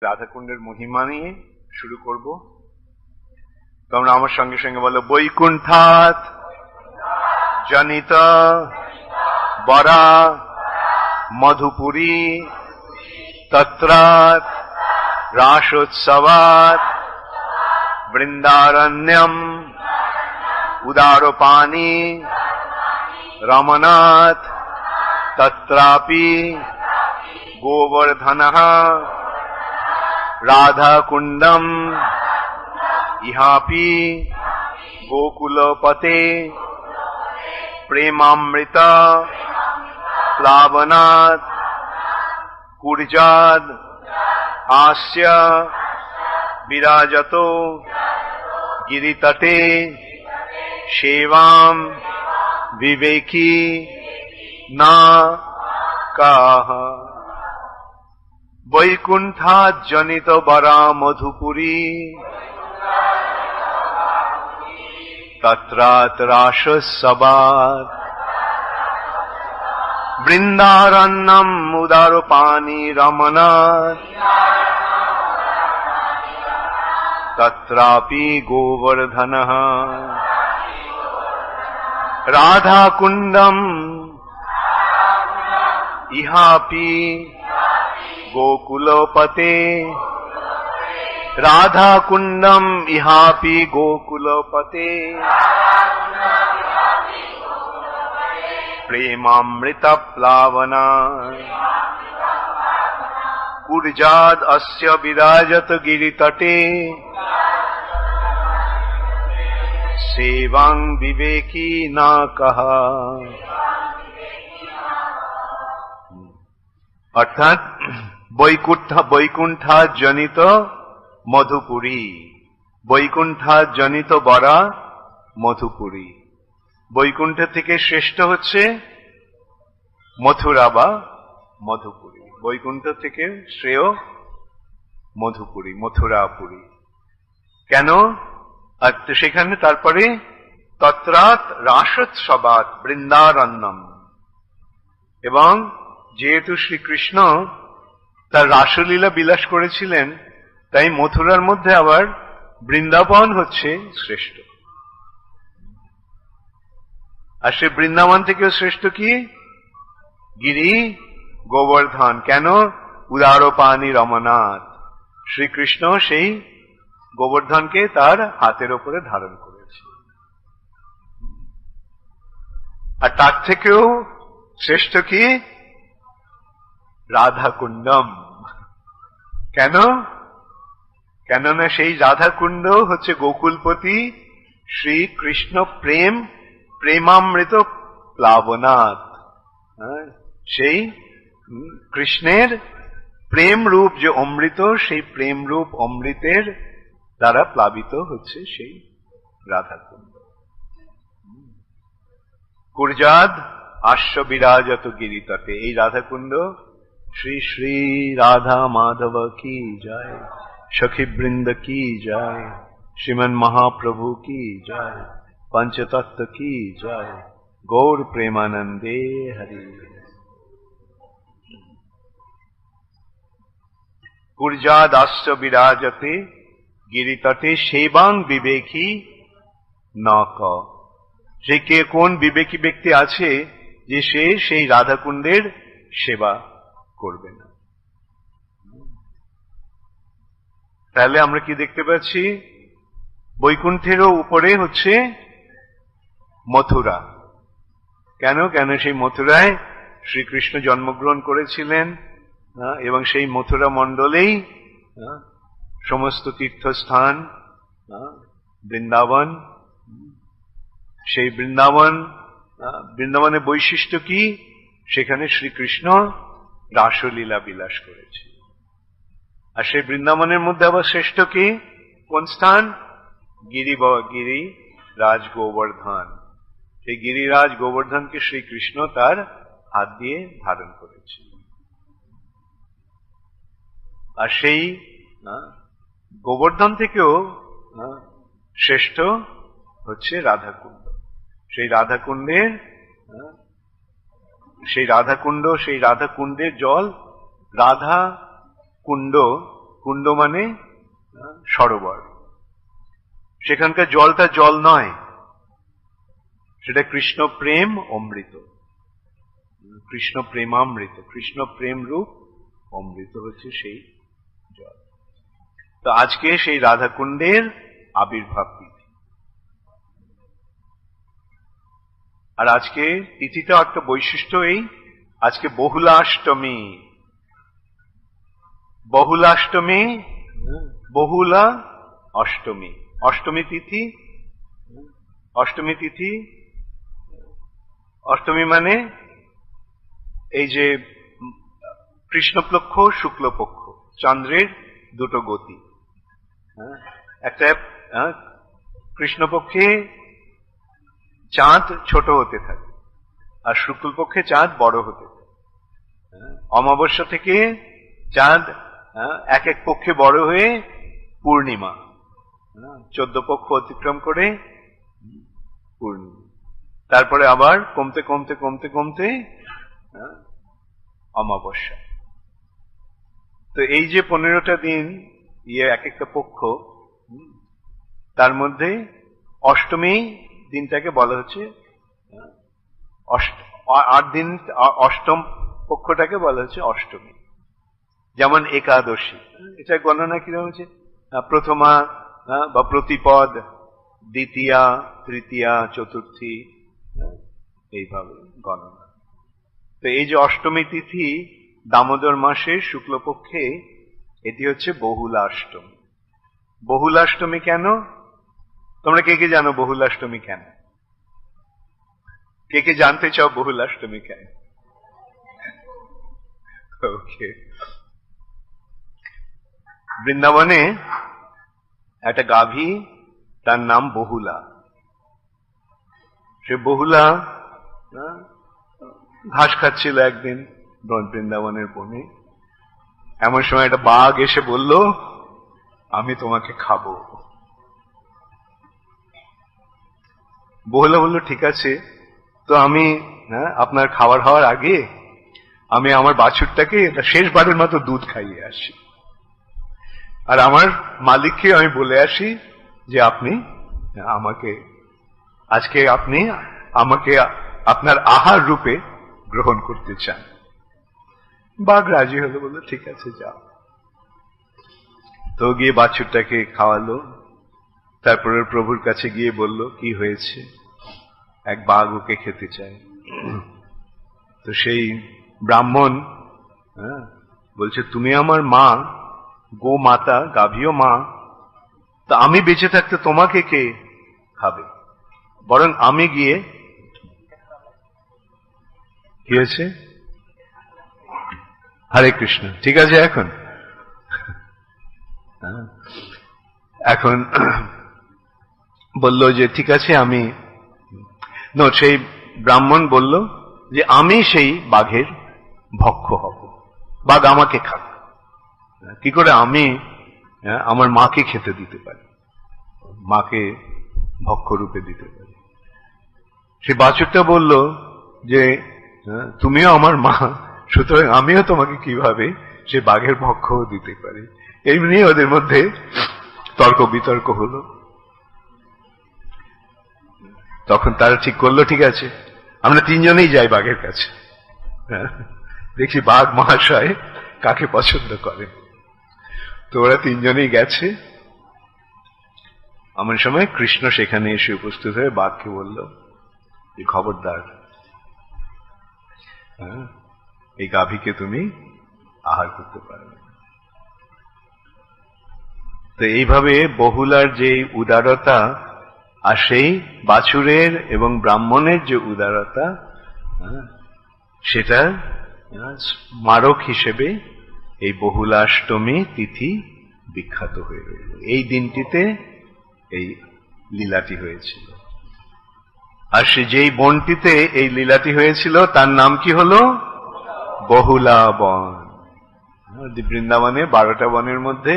রাধাকুণ্ডের মহিমা নিয়ে শুরু করব। তোমরা আমার সঙ্গে সঙ্গে বলো, বৈকুণ্ঠাৎ জনিত বরা মধুপুরী তত্রাৎ রাসোৎসবাৎ বৃন্দারণ্যম উদারপানি রমনাথ তত্রাপি গোবর্ধনঃ রাধাকুণ্ডম ইহাপি গোকুলপতে প্রেমামৃত প্লাবনাৎ কুর্যাদ আস্য বিরাজতো গিরিতটে সেবাম বিবেকী না কাহ। বৈকুণ্ঠাৎ জনিত বরা মধুপুরী তত্রাৎ রাসোৎসবাৎ বৃন্দারণ্যম উদারপানি রমনাথ তত্রাপি গোবর্ধনঃ রাধাকুণ্ডম ইহাপি গোকুলপতে রাধাকুণ্ডম ইহাপি গোকুলপতে প্রেমামৃত প্লাবনা কুর্যাদ অস্য বিরাজত গিরিতটে সেবাং বিবেকী না কহ। অর্থাৎ বৈকুণ্ঠা জনিত মধুপুরী, বৈকুণ্ঠা জনিত বরা মধুপুরী। বৈকুণ্ঠ থেকে শ্রেষ্ঠ হচ্ছে মথুরা বা মধুপুরী। বৈকুণ্ঠ থেকে শ্রেয় মধুপুরী, মথুরাপুরী। কেন? আর সেখানে তারপরে তত্রাৎ রাসোৎসবাৎ বৃন্দারণ্যম, এবং যেহেতু শ্রীকৃষ্ণ তার রাসলীলা বিলাস করেছিলেন, তাই মথুরার মধ্যে আবার বৃন্দাবন হচ্ছে শ্রেষ্ঠ। আর সে বৃন্দাবন থেকেও শ্রেষ্ঠ কি? গিরি গোবর্ধন। কেন? উদারপানি রমনাথ। শ্রীকৃষ্ণ সেই গোবর্ধনকে তার হাতের ওপরে ধারণ করেছে। আর তার থেকেও শ্রেষ্ঠ কি? রাধাকুণ্ডম। কেন? কেননা সেই রাধাকুণ্ড হচ্ছে গোকুলপতি শ্রীকৃষ্ণ প্রেমামৃত প্লাবনাথ। সেই কৃষ্ণের প্রেম রূপ যে অমৃত, সেই প্রেম রূপ অমৃতের দ্বারা প্লাবিত হচ্ছে সেই রাধাকুণ্ড। কুর্যাদ আস্য বিরাজত গিরিতটে। এই রাধাকুণ্ড শ্রী শ্রী রাধা মাধব কি জয়, সখী বৃন্দ কি জয়, শ্রীমন মহাপ্রভু কি জয়, পঞ্চতত্ত্ব কি জয়, গৌর প্রেমানন্দে হরি। কুর্যাদ আস্য বিরাজতে গিরিতটে সেবাং বিবেকী ন ক। সে কে, কোন বিবেকী ব্যক্তি আছে যে সে সেই রাধাকুণ্ডের সেবা করবে না? তাহলে আমরা কি দেখতে পাচ্ছি? বৈকুণ্ঠেরও উপরে হচ্ছে মথুরা। কেন? কেন সেই মথুরায় শ্রীকৃষ্ণ জন্মগ্রহণ করেছিলেন, এবং সেই মথুরা মণ্ডলেই সমস্ত তীর্থস্থান, বৃন্দাবন। সেই বৃন্দাবনের বৈশিষ্ট্য কি? সেখানে শ্রীকৃষ্ণ রাসলীলা বিলাস করেছে। আর সেই বৃন্দাবনের মধ্যে আবার শ্রেষ্ঠ কি? কোন স্থান? গিরিরাজ গোবর্ধন। সেই গিরিরাজ গোবর্ধনকে শ্রীকৃষ্ণ তার হাত দিয়ে ধারণ করেছে। আর সেই গোবর্ধন থেকেও শ্রেষ্ঠ হচ্ছে রাধাকুণ্ড। সেই রাধাকুণ্ডের জল, রাধা কুণ্ড কুণ্ড মানে সরোবর। সেখানকার জলটা জল নয়, সেটা কৃষ্ণ প্রেম অমৃত, কৃষ্ণ প্রেমামৃত, কৃষ্ণ প্রেম রূপ অমৃত হচ্ছে সেই জল। তো আজকে সেই রাধাকুণ্ডের আবির্ভাব তিথি। আর আজকে তিথিটা একটা বৈশিষ্ট্য এই, আজকে বহুলাষ্টমী। বহুলাষ্টমী, বহুলা অষ্টমী, অষ্টমী তিথি। অষ্টমী তিথি, অষ্টমী মানে এই যে কৃষ্ণপক্ষ শুক্লপক্ষ, চন্দ্রের দুটো গতি। একটা কৃষ্ণপক্ষে চাঁদ ছোট হতে থাকে, আর শুক্লপক্ষে চাঁদ বড় হতে থাকে। অমাবস্যা থেকে চাঁদ এক এক পক্ষে বড় হয়ে পূর্ণিমা, 14 পক্ষ অতিক্রম করে পূর্ণিমা, তারপরে আবার কমতে কমতে কমতে কমতে অমাবস্যা। তো এই যে 15টা দিন এক একটা পক্ষ, তার মধ্যে অষ্টমী দিনটাকে বলা হচ্ছে 8 দিন, অষ্টম পক্ষটাকে বলা হচ্ছে অষ্টমী। যেমন একাদশী, এটা গণনা কিরকম হচ্ছে, প্রথমা বা প্রতিপদ, দ্বিতীয়া, তৃতীয়া, চতুর্থী, এইভাবে গণনা। তো এই যে অষ্টমী তিথি দামোদর মাসের শুক্লপক্ষে, এটি হচ্ছে বহুলাষ্টমী। বহুলাষ্টমী কেন? তোমরা কে কে জানো বহুলাষ্টমী কেন? কে কে জানতে চাও বহুলাষ্টমী কেন? ওকে, বৃন্দাবনে একটা গাভী, তার নাম বহুলা। সে বহুলা ঘাস খাচ্ছিল একদিন বৃন্দাবনের বনে। এমন সময় একটা বাঘ এসে বলল, আমি তোমাকে খাবো। বহুলা বলল, ঠিক আছে, তো আমি আপনার খাবার হওয়ার আগে আমি আমার বাছুরটাকে শেষবারের মতো দুধ খাইয়ে আসি, আর আমার মালিককে আমি বলে আসি যে আপনি আমাকে আজকে আপনি আমাকে আপনার আহার রূপে গ্রহণ করতে চান। বাঘ রাজি হলো, বললো ঠিক আছে যাও। তো গিয়ে বাছুরটাকে খাওয়ালো, তারপরে প্রভুর কাছে গিয়ে বলল কি হয়েছে, এক বাঘ ওকে খেতে চায়। তো সেই ব্রাহ্মণ বলছে, তুমি আমার মা, গো মাতা, গাভীও মা, তা আমি বেঁচে থাকতে তোমাকে কে খাবে, বরং আমি গিয়ে, কি হয়েছে, হরে কৃষ্ণ, ঠিক আছে। এখন বলল যে ঠিক আছে, আমি সেই ব্রাহ্মণ বলল যে আমি সেই বাঘের ভক্ষ হব, বাঘ আমাকে খাক। কি করে আমি আমার মাকে খেতে দিতে পারি, মাকে ভক্ষ রূপে দিতে পারি? সে বাছুরটা বলল যে তুমিও আমার মা, সুতরাং আমিও তোমাকে কিভাবে সে বাঘের ভক্ষও দিতে পারি। এই নিয়ে ওদের মধ্যে তর্ক বিতর্ক হলো। তখন তারা ঠিক করলো, ঠিক আছে আমরা তিনজনেই যাই বাঘের কাছে, দেখি বাঘ মহাশয় কাকে পছন্দ করে। তো ওরা তিনজনেই গেছে। এমন সময় কৃষ্ণ সেখানে এসে উপস্থিত হয়ে বাঘকে বলল, খবরদার, এই গাভীকে তুমি আহার করতে পারবে। তো এইভাবে বহুলার যে উদারতা, আর সেই বাছুরের এবং ব্রাহ্মণের যে উদারতা, সেটা স্মারক হিসেবে এই বহুলাষ্টমী তিথি বিখ্যাত হয়ে রইল। এই দিনটিতে এই লীলাটি হয়েছিল। আর সে যেই বনটিতে এই লীলাটি হয়েছিল তার নাম কি হলো? বহুলা বন। বৃন্দাবনে 12টা বনের মধ্যে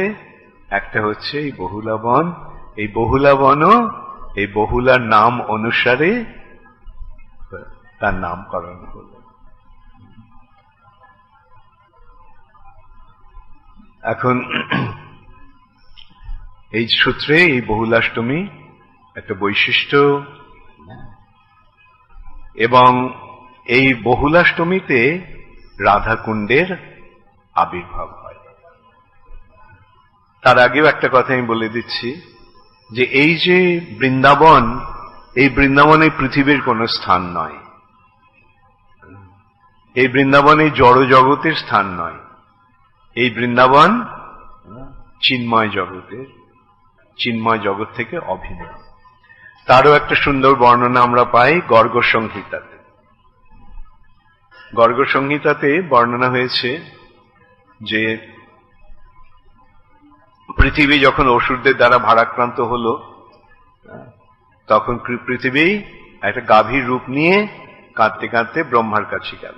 একটা হচ্ছে এই বহুলা বন। এই বহুলা বনও এই বহুলার নাম অনুসারে তার নামকরণ হল। এখন এই সূত্রে এই বহুলাষ্টমী একটা বৈশিষ্ট্য, এবং এই বহুলাষ্টমীতে রাধাকুণ্ডের আবির্ভাব হয়। তার আগেও একটা কথা আমি বলে দিচ্ছি যে এই যে বৃন্দাবন, এই বৃন্দাবনে পৃথিবীর কোনো স্থান নয়, এই বৃন্দাবন এই জড় জগতের স্থান নয়, এই বৃন্দাবন চিন্ময় জগতের, চিন্ময় জগৎ থেকে অভিন্ন। তারও একটা সুন্দর বর্ণনা আমরা পাই গর্গ সংহিতাতে। গর্গ সংহিতাতে বর্ণনা হয়েছে যে পৃথিবী যখন অসুরদের দ্বারা ভারাক্রান্ত হলো, তখন পৃথিবী একটা গাভীর রূপ নিয়ে কাঁদতে কাঁদতে ব্রহ্মার কাছে গেল,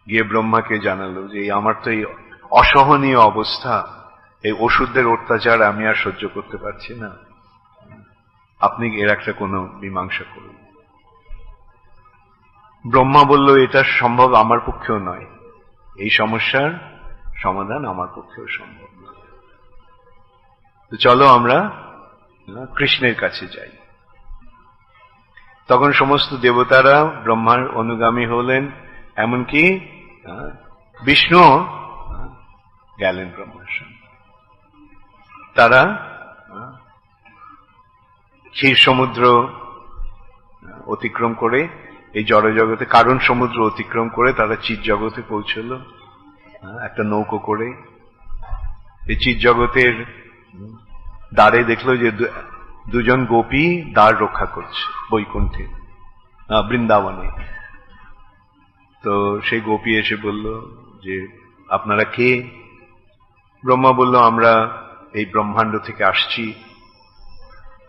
গিয়ে ব্রহ্মাকে জানালো যে আমার তো এই অসহনীয় অবস্থা, এই অসুরদের অত্যাচার আমি আর সহ্য করতে পারছি না, আপনি এর একটা কোনো মীমাংসা করুন। ব্রহ্মা বলল এটা সম্ভব আমার পক্ষেও নয়, এই সমস্যার সমাধান আমার পক্ষেও সম্ভব নয়, তো চলো আমরা কৃষ্ণের কাছে যাই। তখন সমস্ত দেবতারা ব্রহ্মার অনুগামী হলেন, এমনকি বিষ্ণু গেলেন ব্রহ্মার সঙ্গে। তারা ক্ষীর সমুদ্র অতিক্রম করে, এই জড় জগতে কারণ সমুদ্র অতিক্রম করে তারা চিৎ জগতে পৌঁছল একটা নৌকো করে। এই চিৎ জগতের দ্বারে দেখলো যে দুজন গোপী দ্বার রক্ষা করছে বৈকুণ্ঠে, বৃন্দাবনে। তো সেই গোপী এসে বলল যে আপনারা কে? ব্রহ্মা বলল আমরা এই ব্রহ্মাণ্ড থেকে আসছি।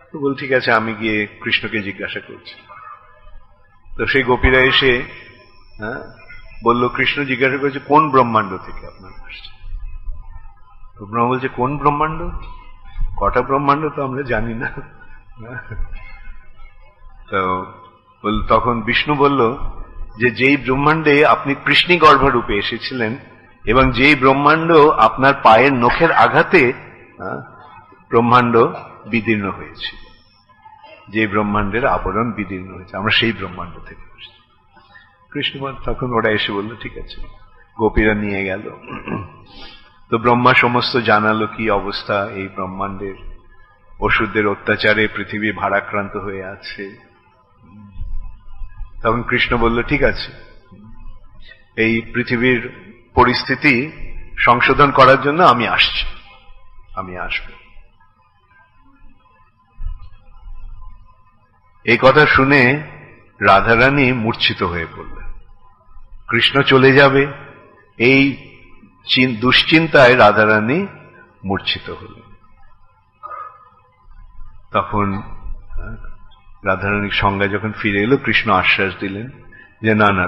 তো বল ঠিক আছে, আমি গিয়ে কৃষ্ণকে জিজ্ঞাসা করছি। তো সেই গোপীরা এসে বলল কৃষ্ণ জিজ্ঞাসা করছে কোন ব্রহ্মাণ্ড থেকে আপনারা আসছে? তো ব্রহ্মা বলছে কোন ব্রহ্মাণ্ড, কটা ব্রহ্মাণ্ড তো আমরা জানি না। তো তখন বিষ্ণু বলল যে যেই ব্রহ্মাণ্ডে আপনি কৃষ্ণী গর্ভরূপে এসেছিলেন এবং যেই ব্রহ্মাণ্ড আপনার পায়ের নখের আঘাতে ব্রহ্মাণ্ড বিদীর্ণ হয়েছে, যে ব্রহ্মাণ্ডের আবরণ বিদীর্ণ হয়েছে, আমরা সেই ব্রহ্মাণ্ড থেকে আসছি। কৃষ্ণ তখন ওরা এসে বলল ঠিক আছে, গোপীরা নিয়ে গেল। তো ব্রহ্মা সমস্ত জানালো কি অবস্থা এই ব্রহ্মাণ্ডের, অসুরদের অত্যাচারে পৃথিবী ভারাক্রান্ত হয়ে আছে। তখন কৃষ্ণ বলল ঠিক আছে, এই পৃথিবীর পরিস্থিতি সংশোধন করার জন্য আমি আসছি, আমি আসব। এই কথা শুনে রাধারানী মূর্ছিত হয়ে পড়লেন। কৃষ্ণ চলে যাবে এই দুশ্চিন্তায় রাধারানী মূর্ছিত হলেন। তখন রাধারানীর সংজ্ঞা যখন ফিরে এলো, কৃষ্ণ আশ্বাস দিলেন যে না না,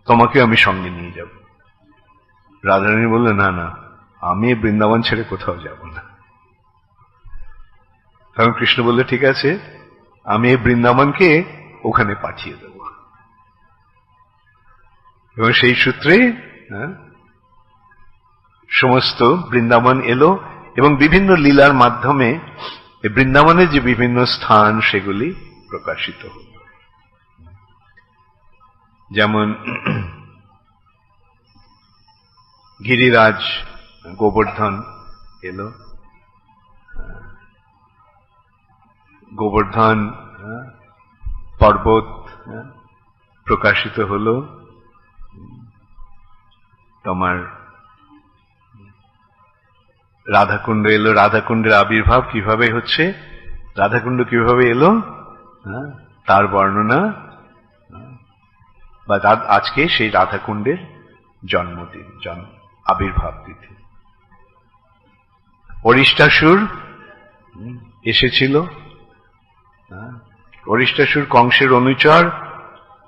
তোমাকে আমি সঙ্গে নিয়ে যাব। রাধারানী বললেন না না, আমি বৃন্দাবন ছেড়ে কোথাও যাব না। তখন কৃষ্ণ বললে ঠিক আছে, আমি এই বৃন্দাবনকে ওখানে পাঠিয়ে দেব। এবং সেই সূত্রে সমস্ত বৃন্দাবন এলো এবং বিভিন্ন লীলার মাধ্যমে বৃন্দাবনের যে বিভিন্ন স্থান সেগুলি প্রকাশিত হল। যেমন গিরিরাজ গোবর্ধন এলো, গোবর্ধন পর্বত প্রকাশিত হলো। তোমার রাধাকুণ্ড এলো, রাধাকুণ্ডের আবির্ভাব কিভাবে হচ্ছে, রাধাকুণ্ড কিভাবে এলো তার বর্ণনা, বা আজকে সেই রাধাকুণ্ডের জন্মদিন, আবির্ভাব তিথি। অরিষ্টাসুর এসেছিল, অরিষ্টাসুর কংসের অনুচর।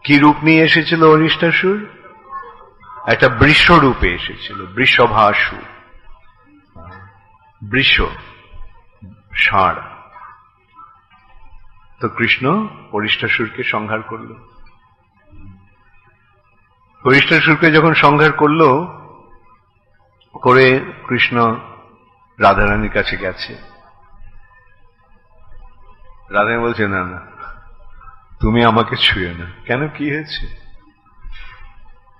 কি রূপ নিয়ে এসেছিল অরিষ্টাসুর? একটা বৃষ রূপে এসেছিল, বৃষভাসু, বৃষ ষাঁড়। তো কৃষ্ণ অরিষ্টাসুরকে সংহার করল। অরিষ্টাসুরকে যখন সংহার করলো, করে কৃষ্ণ রাধারানীর কাছে গেছে। রাধারানী বলছে, না না, তুমি আমাকে ছুঁয়ে না। কেন, কি হয়েছে?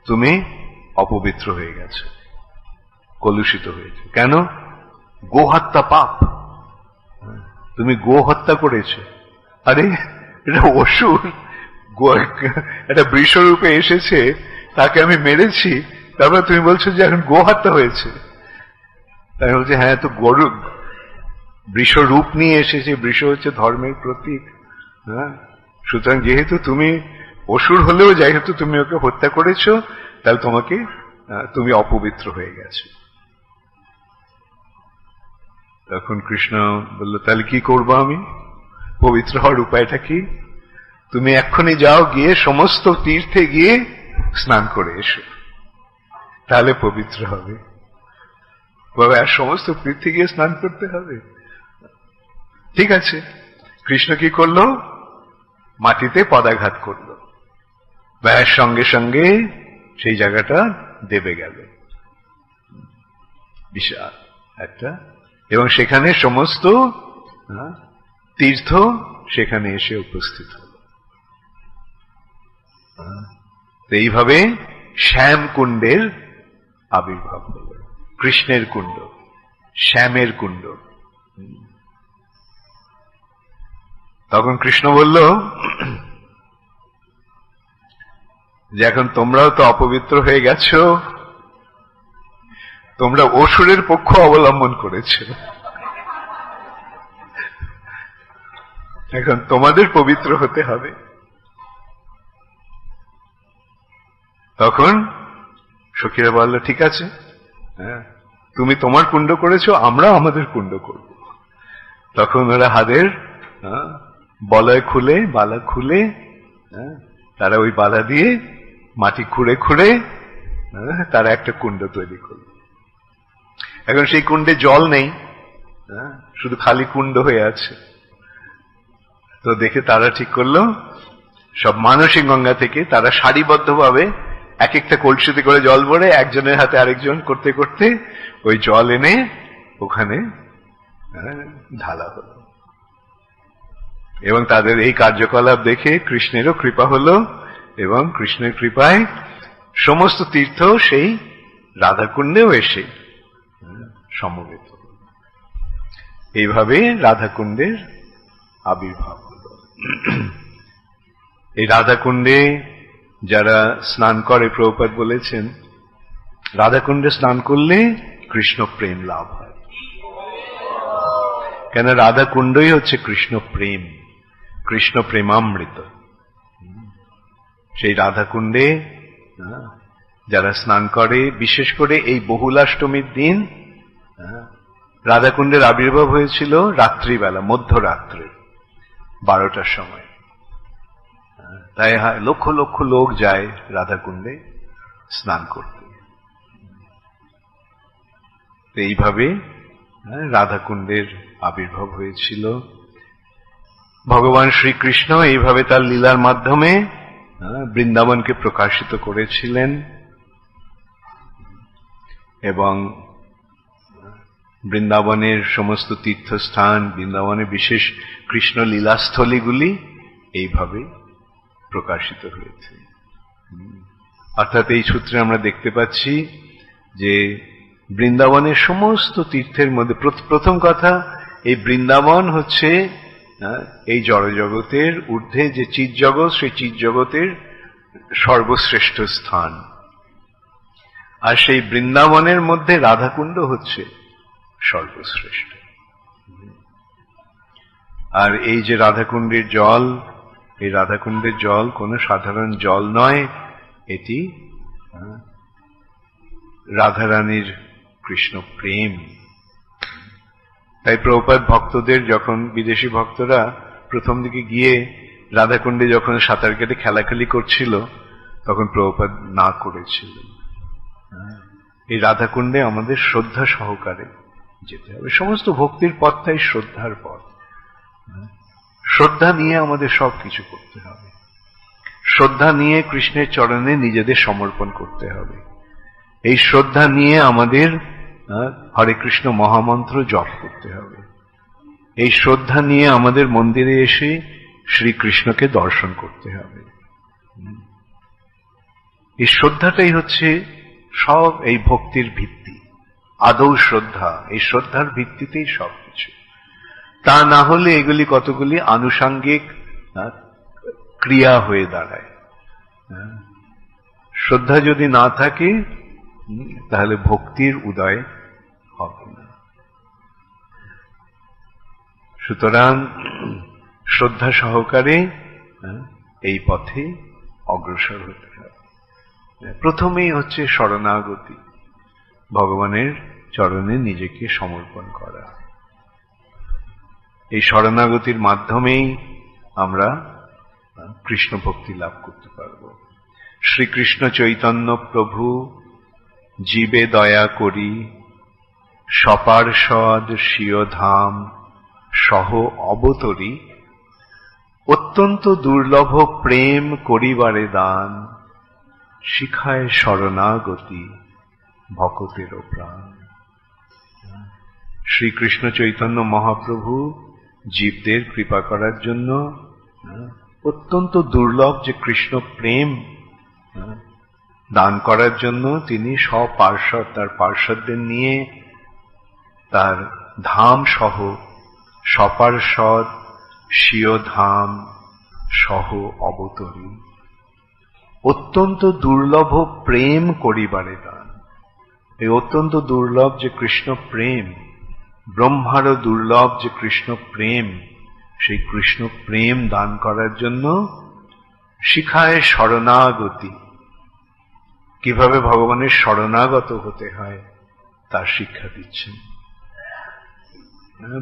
তুমি অপবিত্র হয়ে গেছো, কলুষিত হয়েছে। কেন? গোহত্যা পাপ, তুমি গো হত্যা করেছো। আরে এটা অসুর, একটা বৃষরূপে এসেছে, তাকে আমি মেরেছি, তারপর তুমি বলছো যে এখন গো হত্যা হয়েছে। তাই বলছে, হ্যাঁ, তো গরু বৃষ রূপ নিয়ে এসেছে, বৃষ হচ্ছে ধর্মের প্রতীক। হ্যাঁ, সুতরাং যেহেতু তুমি অসুর হলেও যেহেতু তুমি ওকে হত্যা করেছো, তাহলে তুমি অপবিত্র হয়ে গেছো। তখন কৃষ্ণ বলল, তাহলে কি করবো আমি? পবিত্র হওয়ার উপায়টা কি? তুমি এক্ষুনি যাও, গিয়ে সমস্ত তীর্থে গিয়ে স্নান করে এসো, তাহলে পবিত্র হবে। বাবা, আর সমস্ত তীর্থে গিয়ে স্নান করতে হবে? ঠিক আছে। কৃষ্ণ কি করলো? মাটিতে পদাঘাত করলো, ব্যাস সঙ্গে সঙ্গে সেই জায়গাটা দেবে গেল, বিশাল একটা, এবং সেখানে সমস্ত তীর্থ সেখানে এসে উপস্থিত হল। এইভাবে শ্যাম কুণ্ডের আবির্ভাব হল। কৃষ্ণের কুণ্ড, শ্যামের কুণ্ড। তখন কৃষ্ণ বলল যে এখন তোমরাও তো অপবিত্র হয়ে গেছো, তোমরা অসুরের পক্ষ অবলম্বন করেছ, এখন তোমাদের পবিত্র হতে হবে। তখন সখীরা বলল, ঠিক আছে, হ্যাঁ, তুমি তোমার কুণ্ড করেছো, আমরা আমাদের কুণ্ড করব। তখন ওরা হাতের বলয় খুলে, বালা খুলে, তারা ওই বালা দিয়ে মাটি খুঁড়ে খুঁড়ে তারা একটা কুণ্ড তৈরি করল। এখন সেই কুণ্ডে জল নেই, শুধু খালি কুণ্ড হয়ে আছে। তো দেখে তারা ঠিক করলো, সব মানসী গঙ্গা থেকে তারা সারিবদ্ধভাবে এক একটা কলসিতে করে জল ভরে একজনের হাতে আরেকজন করতে করতে ওই জল এনে ওখানে ঢালা হলো। এবং তাদের এই কার্যকলাপ দেখে কৃষ্ণেরও কৃপা হলো, এবং কৃষ্ণের কৃপায় সমস্ত তীর্থ সেই রাধাকুণ্ডেও এসে সমবেত হল। এইভাবে রাধাকুণ্ডের আবির্ভাব হল। এই রাধাকুণ্ডে যারা স্নান করে, প্রভুপাদ বলেছেন রাধাকুণ্ডে স্নান করলে কৃষ্ণ প্রেম লাভ হয়। কেন? রাধাকুণ্ডই হচ্ছে কৃষ্ণ প্রেম, কৃষ্ণ প্রেমামৃত। সেই রাধাকুণ্ডে যারা স্নান করে, বিশেষ করে এই বহুলাষ্টমীর দিন, রাধাকুণ্ডের আবির্ভাব হয়েছিল রাত্রিবেলা, মধ্যরাত্রে 12টার সময়। তাই লক্ষ লক্ষ লোক যায় রাধাকুণ্ডে স্নান করতে। এইভাবে রাধাকুণ্ডের আবির্ভাব হয়েছিল। ভগবান শ্রীকৃষ্ণ এইভাবে তার লীলার মাধ্যমে বৃন্দাবনকে প্রকাশিত করেছিলেন, এবং বৃন্দাবনের সমস্ত তীর্থস্থান, বৃন্দাবনের বিশেষ কৃষ্ণ লীলাস্থলীগুলি এইভাবে প্রকাশিত হয়েছে। অর্থাৎ এই সূত্রে আমরা দেখতে পাচ্ছি যে বৃন্দাবনের সমস্ত তীর্থের মধ্যে প্রথম কথা, এই বৃন্দাবন হচ্ছে এই জড়জগতের ঊর্ধ্বে যে চিৎজগৎ, সেই চিৎজগতের সর্বশ্রেষ্ঠ স্থান। আর সেই বৃন্দাবনের মধ্যে রাধাকুণ্ড হচ্ছে সর্বশ্রেষ্ঠ। আর এই যে রাধাকুণ্ডের জল, এই রাধাকুণ্ডের জল কোনো সাধারণ জল নয়, এটি রাধারানীর কৃষ্ণ প্রেম। তাই প্রভুপাদ ভক্তদের, যখন বিদেশি ভক্তরা প্রথম দিকে গিয়ে রাধাকুণ্ডে যখন সাঁতার কেটে খেলাখেলি করছিল, তখন প্রভুপাদ না করেছিলেন। এই রাধাকুণ্ডে আমাদের শ্রদ্ধা সহকারে যেতে হবে। সমস্ত ভক্তির পথটাই শ্রদ্ধার পথ। শ্রদ্ধা নিয়ে আমাদের সবকিছু করতে হবে। শ্রদ্ধা নিয়ে কৃষ্ণের চরণে নিজেদের সমর্পণ করতে হবে। এই শ্রদ্ধা নিয়ে আমাদের হরে কৃষ্ণ মহামন্ত্র জপ করতে হবে। এই শ্রদ্ধা নিয়ে আমাদের মন্দিরে এসে শ্রীকৃষ্ণকে দর্শন করতে হবে। এই শ্রদ্ধাটাই হচ্ছে সব এই ভক্তির ভিত্তি, আদৌ শ্রদ্ধা। এই শ্রদ্ধার ভিত্তিতেই সবকিছু। তা না হলে এগুলি কতগুলি আনুষাঙ্গিক ক্রিয়া হয়ে দাঁড়ায়। শ্রদ্ধা যদি না থাকে তাহলে ভক্তির উদয় হবে না। সুতরাং শ্রদ্ধা সহকারে এই পথে অগ্রসর হতে হবে। প্রথমেই হচ্ছে শরণাগতি, ভগবানের চরণে নিজেকে সমর্পণ করা। এই শরণাগতির মাধ্যমেই আমরা কৃষ্ণ ভক্তি লাভ করতে পারব। শ্রীকৃষ্ণ চৈতন্য প্রভু জীবে দয়া করি, সপার্ষদ স্বীয় ধাম সহ অবতরী, অত্যন্ত দুর্লভ প্রেম করিবারে দান, শিখায় শরণাগতি ভকতেরও প্রাণ। শ্রীকৃষ্ণ চৈতন্য মহাপ্রভু জীবদের কৃপা করার জন্য অত্যন্ত দুর্লভ যে কৃষ্ণ প্রেম দান করার জন্য তিনি সপার্ষদ, তার পার্ষদদের নিয়ে তার ধাম সহ, সপার্ষদ স্বীয় ধাম সহ অবতরী, অত্যন্ত দুর্লভ প্রেম করিবারে দান। এই অত্যন্ত দুর্লভ যে কৃষ্ণ প্রেম, ব্রহ্মারও দুর্লভ যে কৃষ্ণ প্রেম, সেই কৃষ্ণ প্রেম দান করার জন্য শিখায় শরণাগতি। কিভাবে ভগবানের শরণাগত হতে হয় তার শিক্ষা দিচ্ছেন।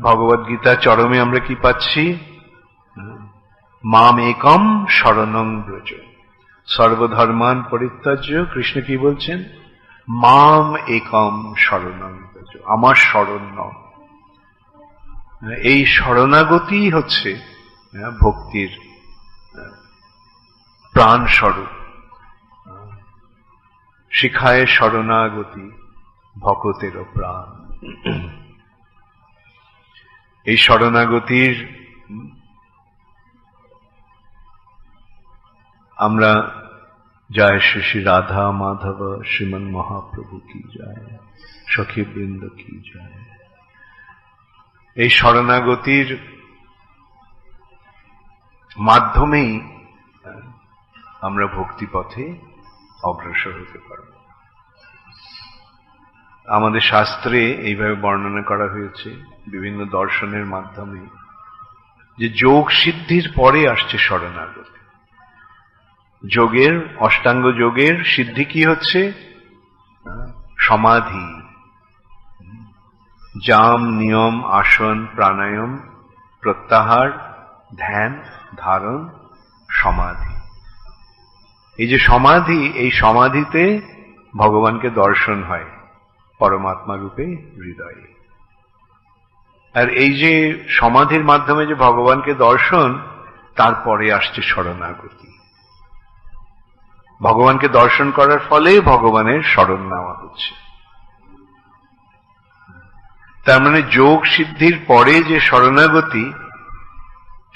ভগবদ গীতা চরমে আমরা কি পাচ্ছি? মাম একম শরণং ব্রজ, সর্বধর্মান পরিত্যাজ্য। কৃষ্ণ কি বলছেন? মাম একম শরণং ব্রজ, আমার শরণ নাও। এই শরণাগতি হচ্ছে ভক্তির প্রাণ স্বরূপ। শিখায় শরণাগতি ভকতেরও প্রাণ। এই শরণাগতির আমরা জয় শ্রী শ্রী রাধা মাধব শ্রীমন মহাপ্রভু কি জয়, সখী বৃন্দ কি জয়। এই শরণাগতির মাধ্যমেই আমরা ভক্তিপথে অগ্রসর হতে পারব। আমাদের শাস্ত্রে এইভাবে বর্ণনা করা হয়েছে বিভিন্ন দর্শনের মাধ্যমে যে যোগ সিদ্ধির পরে আসছে শরণাগতি। যোগের, অষ্টাঙ্গ যোগের সিদ্ধি কি হচ্ছে? সমাধি, জাম, নিয়ম, আসন, প্রাণায়াম, প্রত্যাহার, ধ্যান, ধারণ, সমাধি। এই যে সমাধি, এই সমাধিতে ভগবানকে দর্শন হয় পরমাত্মা রূপে হৃদয়ে। আর এই যে সমাধির মাধ্যমে যে ভগবানকে দর্শন, তারপরে আসছে শরণাগতি। ভগবানকে দর্শন করার ফলে ভগবানের শরণ নেওয়া হচ্ছে। তার মানে যোগ সিদ্ধির পরে যে শরণাগতি,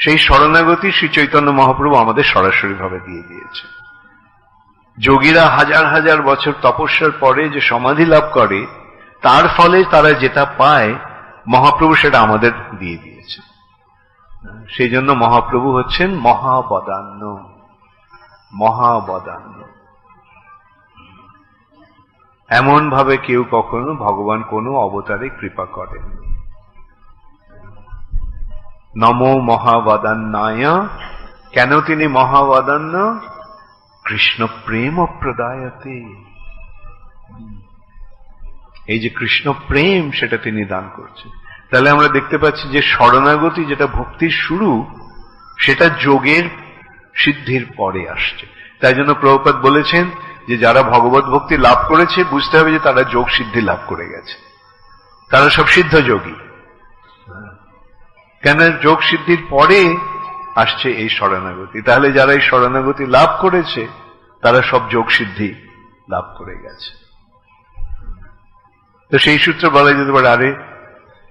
সেই শরণাগতি শ্রী চৈতন্য মহাপ্রভু আমাদের সরাসরি ভাবে দিয়ে দিয়েছে। যোগীরা হাজার হাজার বছর তপস্যার পরে যে সমাধি লাভ করে, তার ফলে তারা যেটা পায় মহাপ্রভু সেটা আমাদের দিয়ে দিয়েছে। সেই জন্য মহাপ্রভু হচ্ছেন মহাবদান্য। মহাবদান্য এমন ভাবে কেউ কখনো ভগবান কোনো অবতারে কৃপা করেন। নমো মহাবদান্যায়। কেন তিনি মহাবদান্য? কৃষ্ণ প্রেম প্রদায়তে। এই যে কৃষ্ণ প্রেম, সেটা তিনি দান করছেন। তাহলে আমরা দেখতে পাচ্ছি যে শরণাগতি যেটা ভক্তির শুরু, সেটা যোগের সিদ্ধির পরে আসছে। তাই জন্য প্রভুপাদ বলেছেন যে যারা ভগবত ভক্তি লাভ করেছে বুঝতে হবে যে তারা যোগ সিদ্ধি লাভ করে গেছে, তারা সব সিদ্ধ যোগী। কেন? যোগ সিদ্ধির পরে আসছে এই শরণাগতি। তাহলে যারা এই শরণাগতি লাভ করেছে তারা সব যোগ সিদ্ধি লাভ করে গেছে। তো সেই সূত্রে বলা যেতে পারে, আরে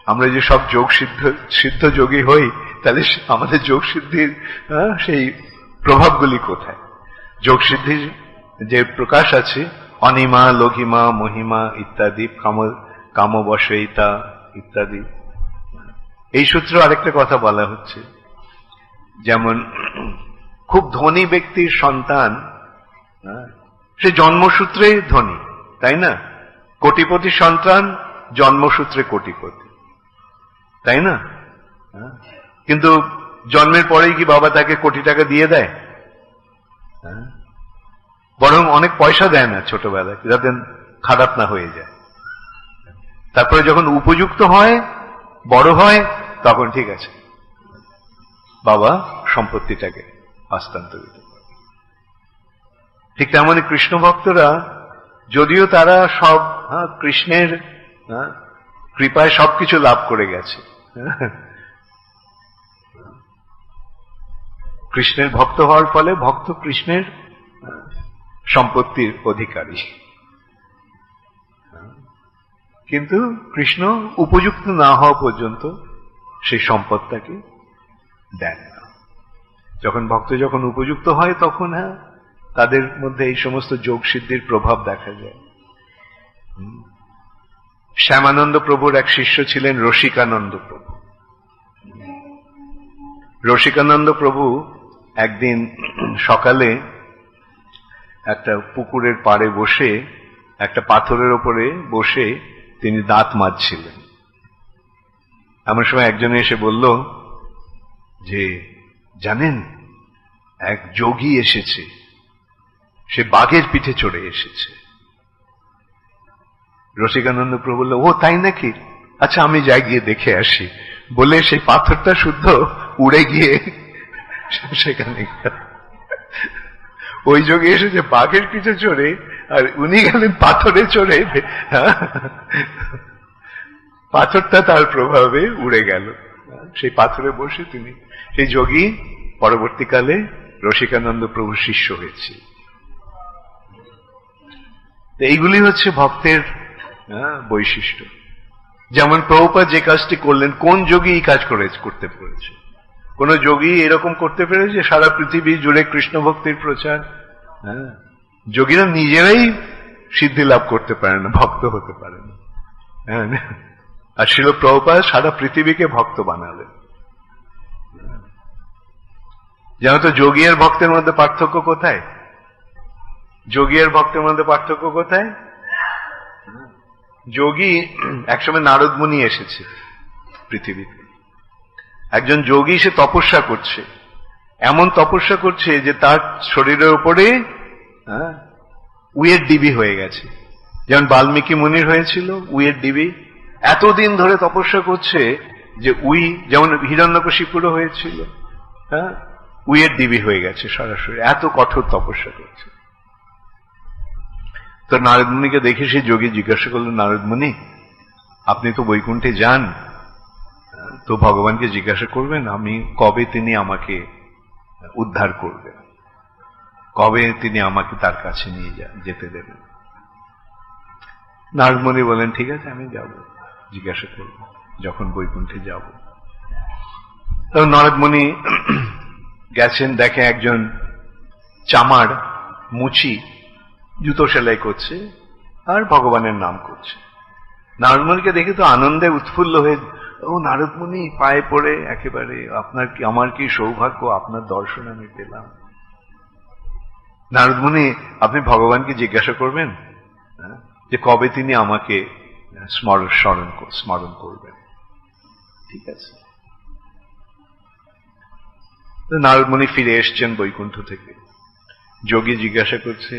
আমরা যে সব যোগ সিদ্ধ যোগী হই, তাহলে আমাদের যোগ সিদ্ধির সেই প্রভাবগুলি কোথায়? যোগ সিদ্ধির যে প্রকাশ আছে, অনিমা, লঘিমা, মহিমা ইত্যাদি, কামবশয়িতা ইত্যাদি। এই সূত্রে আরেকটা কথা বলা হচ্ছে, যেমন খুব ধনী ব্যক্তির সন্তান, সে জন্মসূত্রে ধনী, তাই না? কোটিপতি সন্তান জন্মসূত্রে কোটিপতি, তাই না? কিন্তু জন্মের পরেই কি বাবা তাকে কোটি টাকা দিয়ে দেয়? বরং অনেক পয়সা দেয় না ছোটবেলায়, যাতে খারাপ না হয়ে যায়। তারপরে যখন উপযুক্ত হয়, বড় হয়, তখন ঠিক আছে, বাবা সম্পত্তিটাকে হস্তান্তরিত করে। ঠিক তেমনি কৃষ্ণ ভক্তরা, যদিও তারা সব কৃষ্ণের কৃপায় সবকিছু লাভ করে গেছে, কৃষ্ণের ভক্ত হওয়ার ফলে ভক্ত কৃষ্ণের সম্পত্তির অধিকারী, কিন্তু কৃষ্ণ উপযুক্ত না হওয়া পর্যন্ত সেই সম্পদটাকে দেন না। যখন উপযুক্ত হয়, তখন তাদের মধ্যে এই সমস্ত যোগ সিদ্ধির প্রভাব দেখা যায়। শ্যামানন্দ প্রভুর এক শিষ্য ছিলেন রসিকানন্দ প্রভু। রসিকানন্দ প্রভু একদিন সকালে একটা পুকুরের পাড়ে বসে, একটা পাথরের ওপরে বসে তিনি দাঁত মাজছিলেন। এমন সময় একজনে এসে বলল যে, জানেন, এক যোগী এসেছে, সে বাঘের পিঠে চড়ে এসেছে। রসিকানন্দ প্রভু বলল, ও তাই নাকি? আচ্ছা, আমি যাই গিয়ে দেখে আসি। বলে সেই পাথরটা শুদ্ধ উড়ে গিয়ে সেখানে ওই যোগী এসেছে বাঘের পিঠে চড়ে, আর উনি গেলেন পাথরে চড়ে। পাথরটা তার প্রভাবে উড়ে গেল। সেই পাথরে বসে তিনি, সেই যোগী পরবর্তীকালে রসিকানন্দ প্রভুর শিষ্য হয়েছে। এইগুলি হচ্ছে ভক্তের বৈশিষ্ট্য। যেমন প্রভুপাদ যে কাজটি করলেন, কোন যোগী এই কাজ করতে পেরেছে? কোন যোগী এরকম করতে পেরেছে সারা পৃথিবী জুড়ে কৃষ্ণ ভক্তির প্রচার? যোগীরা নিজেরাই সিদ্ধি লাভ করতে পারে না, ভক্ত হতে পারে না। আর শিল প্রভুপাদ সারা পৃথিবীকে ভক্ত বানালেন। জানো তো যোগী আর ভক্তের মধ্যে পার্থক্য কোথায়? যোগী আর ভক্তের মধ্যে পার্থক্য কোথায়? যোগী, একসময় নারদ মুনি এসেছে পৃথিবীতে। একজন যোগী, সে তপস্যা করছে, এমন তপস্যা করছে যে তার শরীরের উপরে উইয়ের ডিবি হয়ে গেছে। যেমন বাল্মীকি মুনির হয়েছিল উইয়ের ডিবি। এতদিন ধরে তপস্যা করছে যে যেমন হিরণ্যকশিপুরও হয়েছিল, উইয়ের ডিবি হয়ে গেছে সরাসরি, এত কঠোর তপস্যা করছে। তো নারদ মুনিকে দেখে সেই যোগী জিজ্ঞাসা করলেন, নারদ মুনি, আপনি তো বৈকুণ্ঠে যান, তো ভগবানকে জিজ্ঞাসা করবেন আমি কবে তিনি আমাকে উদ্ধার করবেন, কবে তিনি আমাকে তার কাছে নিয়ে যেতে দেবেন। নারদ মুনি বলেন, ঠিক আছে, আমি যাব, জিজ্ঞাসা করব যখন বৈকুণ্ঠে যাব। তখন নারদ মুনি গেছেন, দেখে একজন চামার মুচি জুতো সেলাই করছে আর ভগবানের নাম করছে। নারদ মুনিকে দেখে তো আনন্দে উৎফুল্ল হয়ে, ও নারদ মুনি, পায়ে পড়ে একেবারে, আমার কি সৌভাগ্য, আপনার দর্শন আমি পেলাম। নারদ মুনি, আপনি ভগবানকে জিজ্ঞাসা করবেন যে কবে তিনি আমাকে স্মরণ করবেন। ঠিক আছে। নারদ মুনি ফিরে এসছেন বৈকুণ্ঠ থেকে। যোগী জিজ্ঞাসা করছে,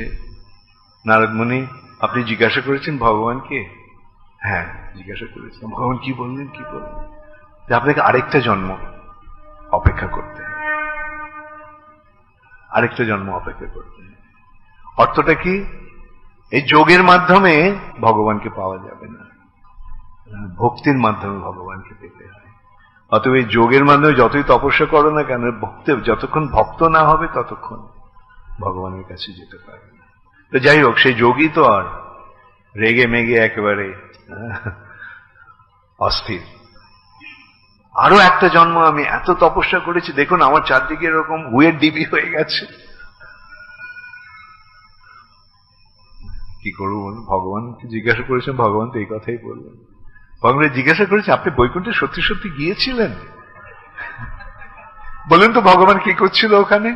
নারদ মুনি, আপনি জিজ্ঞাসা করেছেন ভগবানকে? হ্যাঁ, জিজ্ঞাসা করেছিলাম। ভগবান কি বললেন? যে আপনাকে আরেকটা জন্ম অপেক্ষা করতে হবে, আরেকটা জন্ম অপেক্ষা করতে হবে। অর্থটা কি? এই যোগের মাধ্যমে ভগবানকে পাওয়া যাবে না, ভক্তির মাধ্যমে ভগবানকে পেতে হয়। অতএব এই যোগের মাধ্যমে যতই তপস্যা করো না কেন, যতক্ষণ ভক্ত না হবে ততক্ষণ ভগবানের কাছে যেতে পারবে না। তো যাই হোক, সেই যোগী তো আর রেগে মেগে একেবারে অস্থির। আরো একটা জন্ম আমি এত তপস্যা করেছি, দেখুন আমার চারদিকে এরকম হুয়ের ডিবি হয়ে গেছে, কি করবো বলুন? ভগবানকে জিজ্ঞাসা করেছেন, ভগবান তো এই কথাই বললেন। ভগবান জিজ্ঞাসা করেছে, আপনি বৈকুণ্ঠে সত্যি সত্যি গিয়েছিলেন? বলেন তো ভগবান কি করছিল ওখানে?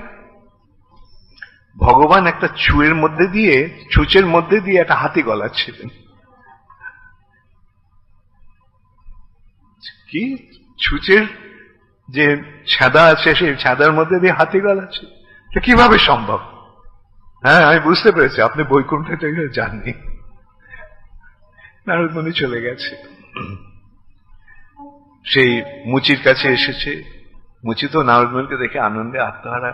ভগবান একটা ছুঁচের মধ্যে দিয়ে একটা হাতি গলাচ্ছিলেন। কি ছুঁচের যে ছাদা আছে সেই ছাদার মধ্যে দিয়ে হাতি গলাচ্ছে, এটা কিভাবে সম্ভব? হ্যাঁ, আমি বুঝতে পেরেছি আপনি বৈকুণ্ঠে যাননি, নারদ মুনি চলে গেছে। সেই মুচির কাছে এসেছে, মুচি তো নারদ মুনিকে দেখে আনন্দে আত্মহারা।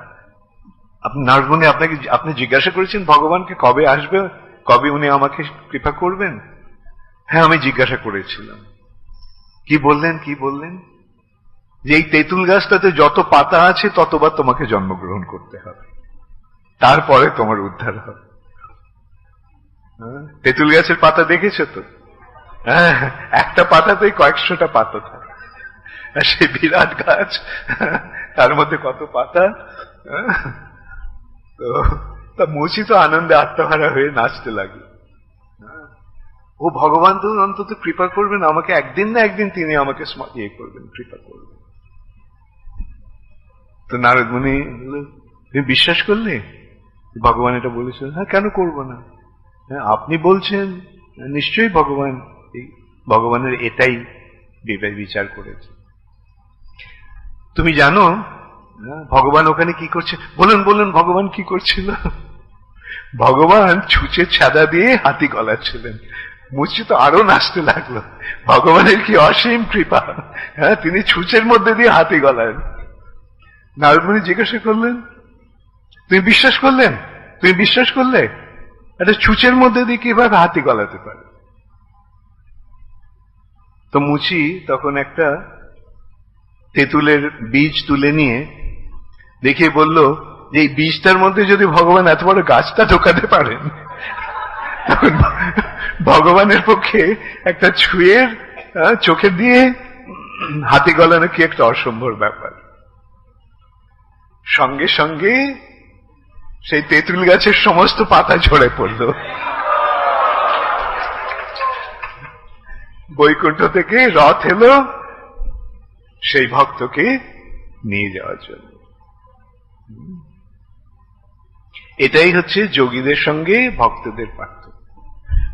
নারদ মুনি আপনি জিজ্ঞাসা করেছেন ভগবানকে কবে আসবে, কবে উনি আমাকে কৃপা করবেন? হ্যাঁ, আমি জিজ্ঞাসা করেছিলাম। কি বললেন? যে এই তেঁতুল গাছটাতে যত পাতা আছে ততবার তোমাকে জন্মগ্রহণ করতে হবে, তারপরে তোমার উদ্ধার হবে। তেঁতুল গাছের পাতা দেখেছো তো? হ্যাঁ, একটা পাতাতেই কয়েকশোটা পাতা থাকে, আর সেই বিরাট গাছ, তার মধ্যে কত পাতা। তো মুচি তো আনন্দে আত্মহারা হয়ে নাচতে লাগলো। ও ভগবান তো অন্তত কৃপা করবেন আমাকে, একদিন না একদিন তিনি আমাকে করবেন, কৃপা করবেন। তো নারদ মুনি তুমি বিশ্বাস করলে ভগবান এটা বলেছেন? হ্যাঁ, কেন করবো না? হ্যাঁ, আপনি বলছেন, নিশ্চয়ই ভগবানের এটাই বিচার করেছে। তুমি জানো ভগবান ওখানে কি করছে? বলুন ভগবান কি করছিল? ভগবান ছুঁচের ছাদা দিয়ে হাতি গলাচ্ছিলেন। মুচি তো আরো নাচতে লাগলো, ভগবানের কি অসীম কৃপা! হ্যাঁ, তিনি ছুঁচের মধ্যে দিয়ে হাতি গলান। নারদ মুনি জিজ্ঞাসা করলেন, তুমি বিশ্বাস করলে একটা ছুঁচের মধ্যে দিয়ে কিভাবে হাতি গলাতে পারে? তো মুচি তখন একটা তেঁতুলের বীজ তুলে নিয়ে দেখিয়ে বলল যে এই বীজটার মধ্যে যদি ভগবান এত বড় গাছটা ঢোকাতে পারেন, তখন ভগবানের পক্ষে একটা ছুঁয়ের চোখে দিয়ে হাতি গলানো কি একটা অসম্ভব ব্যাপার। সঙ্গে সঙ্গে সেই তেঁতুল গাছের সমস্ত পাতা ঝরে পড়ল, বৈকুণ্ঠ থেকে রথ এলো সেই ভক্তকে নিয়ে যাওয়ার জন্য। এটাই হচ্ছে যোগীদের সঙ্গে ভক্তদের পার্থক্য,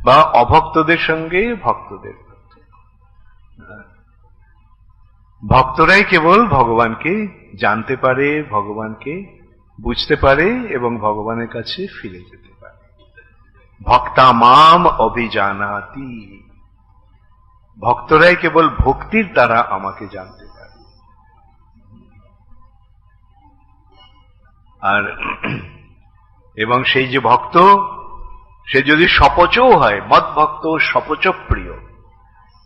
বা অভক্তদের সঙ্গে ভক্তদের পার্থক্য। ভক্তরাই কেবল ভগবানকে জানতে পারে, ভগবানকে বুঝতে পারে এবং ভগবানের কাছে ফিরে যেতে পারে। ভক্তা মাম অভিজানাতি, ভক্তরাই কেবল ভক্তির দ্বারা আমাকে জানতে পারে। আর এবং সেই যে ভক্ত, সে যদি সপচও হয়, মদ ভক্ত সপচ প্রিয়,